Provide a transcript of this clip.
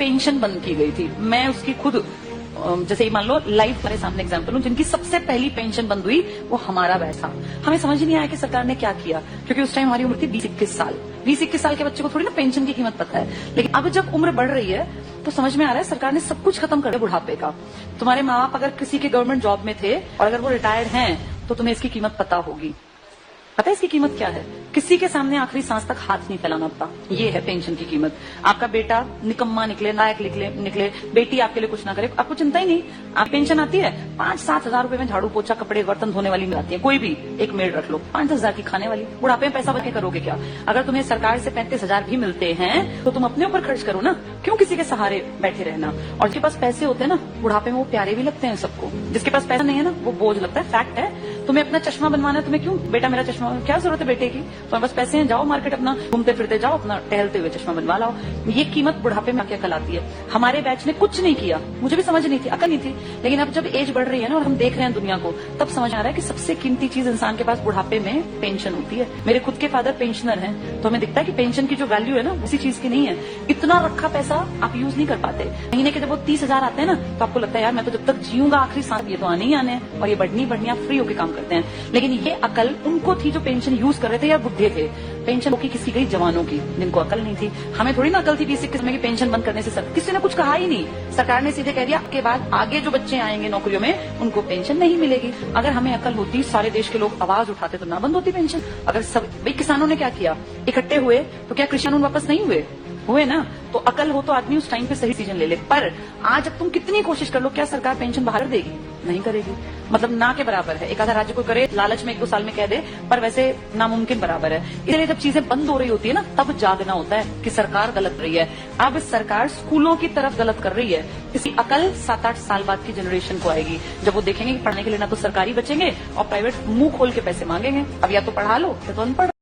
Pension बंद की गई थी, मैं उसकी खुद जैसे मान लो लाइव हमारे सामने एग्जांपल हूं, जिनकी सबसे पहली पेंशन बंद हुई वो हमारा बैच था। हमें समझ ही नहीं आया कि सरकार ने क्या किया, क्योंकि उस टाइम हमारी उम्र थी 20-21 साल। 20-21 साल के बच्चे को थोड़ी ना पेंशन की कीमत पता है। लेकिन अब जब उम्र बढ़ रही है तो समझ में आ रहा है सरकार ने सब कुछ खत्म कर दिया बुढ़ापे का। तुम्हारे माँ बाप अगर किसी के गवर्नमेंट जॉब में थे और अगर वो रिटायर्ड हैं तो तुम्हें इसकी कीमत पता होगी। पता है इसकी कीमत क्या है? किसी के सामने आखिरी सांस तक हाथ नहीं फैलाना पड़ता। ये है पेंशन की कीमत। आपका बेटा निकम्मा निकले, नायक निकले, बेटी आपके लिए कुछ ना करे, आपको चिंता ही नहीं। आप पेंशन आती है 5-7 हजार रुपए में झाड़ू पोछा कपड़े बर्तन धोने वाली मिल आती है, कोई भी एक मेड रख लो, 5-10 हजार की खाने वाली। बुढ़ापे में पैसा बच के करोगे क्या? अगर तुम्हें सरकार से 35 हजार भी मिलते हैं तो तुम अपने ऊपर खर्च करो ना, क्यों किसी के सहारे बैठे रहना। और जिसके पास पैसे होते हैं ना बुढ़ापे में वो प्यारे भी लगते हैं सबको, जिसके पास पैसा नहीं है ना वो बोझ लगता है। फैक्ट है। तुम्हें अपना चश्मा बनवाना है, तुम्हें क्यों बेटा मेरा चश्मा, क्या जरूरत है बेटे की? तुम्हारे पास पैसे हैं, जाओ मार्केट अपना घूमते फिरते जाओ, अपना टहलते हुए चश्मा बनवा लाओ। ये कीमत बुढ़ापे में क्या कहलाती है? हमारे बैच ने कुछ नहीं किया, मुझे भी समझ नहीं थी, अकल नहीं थी। लेकिन अब जब एज बढ़ रही है ना और हम देख रहे हैं दुनिया को, तब समझ आ रहा है कि सबसे कीमती चीज इंसान के पास बुढ़ापे में पेंशन होती है। मेरे खुद के फादर पेंशनर हैं, तो हमें दिखता है कि पेंशन की जो वैल्यू है ना उसी चीज की नहीं है। इतना रखा पैसा आप यूज नहीं कर पाते। महीने के जब वो 30 हजार आते हैं ना तो आपको लगता है यार मैं तो जब तक जीऊंगा आखिरी सांस, ये तो आने ही आने हैं और ये बढ़नी आप फ्री होकर काम करते हैं। लेकिन ये अकल उनको थी जो पेंशन यूज कर रहे थे या बुढ़े थे। पेंशन की किसी गई जवानों की जिनको अकल नहीं थी। हमें थोड़ी ना अकल थी 20-21 में की पेंशन बंद करने से किसी ने कुछ कहा ही नहीं। सरकार ने सीधे कह दिया के बाद आगे जो बच्चे आएंगे नौकरियों में उनको पेंशन नहीं मिलेगी। अगर हमें अकल होती, सारे देश के लोग आवाज उठाते तो ना बंद होती पेंशन। अगर सब भाई किसानों ने क्या किया, इकट्ठे हुए तो क्या कृषि कानून वापस नहीं हुए ना? तो अकल हो तो आदमी उस टाइम पे सही डिसीजन ले ले। पर आज अब तुम कितनी कोशिश कर लो, क्या सरकार पेंशन बाहर देगी? नहीं करेगी। मतलब ना के बराबर है। एक आधा राज्य को करे लालच में 1-2 साल में कह दे, पर वैसे नामुमकिन बराबर है। इसलिए जब चीजें बंद हो रही होती है ना तब जागना होता है कि सरकार गलत रही है। अब सरकार स्कूलों की तरफ गलत कर रही है। इसकी अकल 7-8 साल बाद की जनरेशन को आएगी, जब वो देखेंगे कि पढ़ने के लिए ना तो सरकारी बचेंगे और प्राइवेट मुंह खोल के पैसे मांगेंगे। अब या तो पढ़ा लो या तो अनपढ़।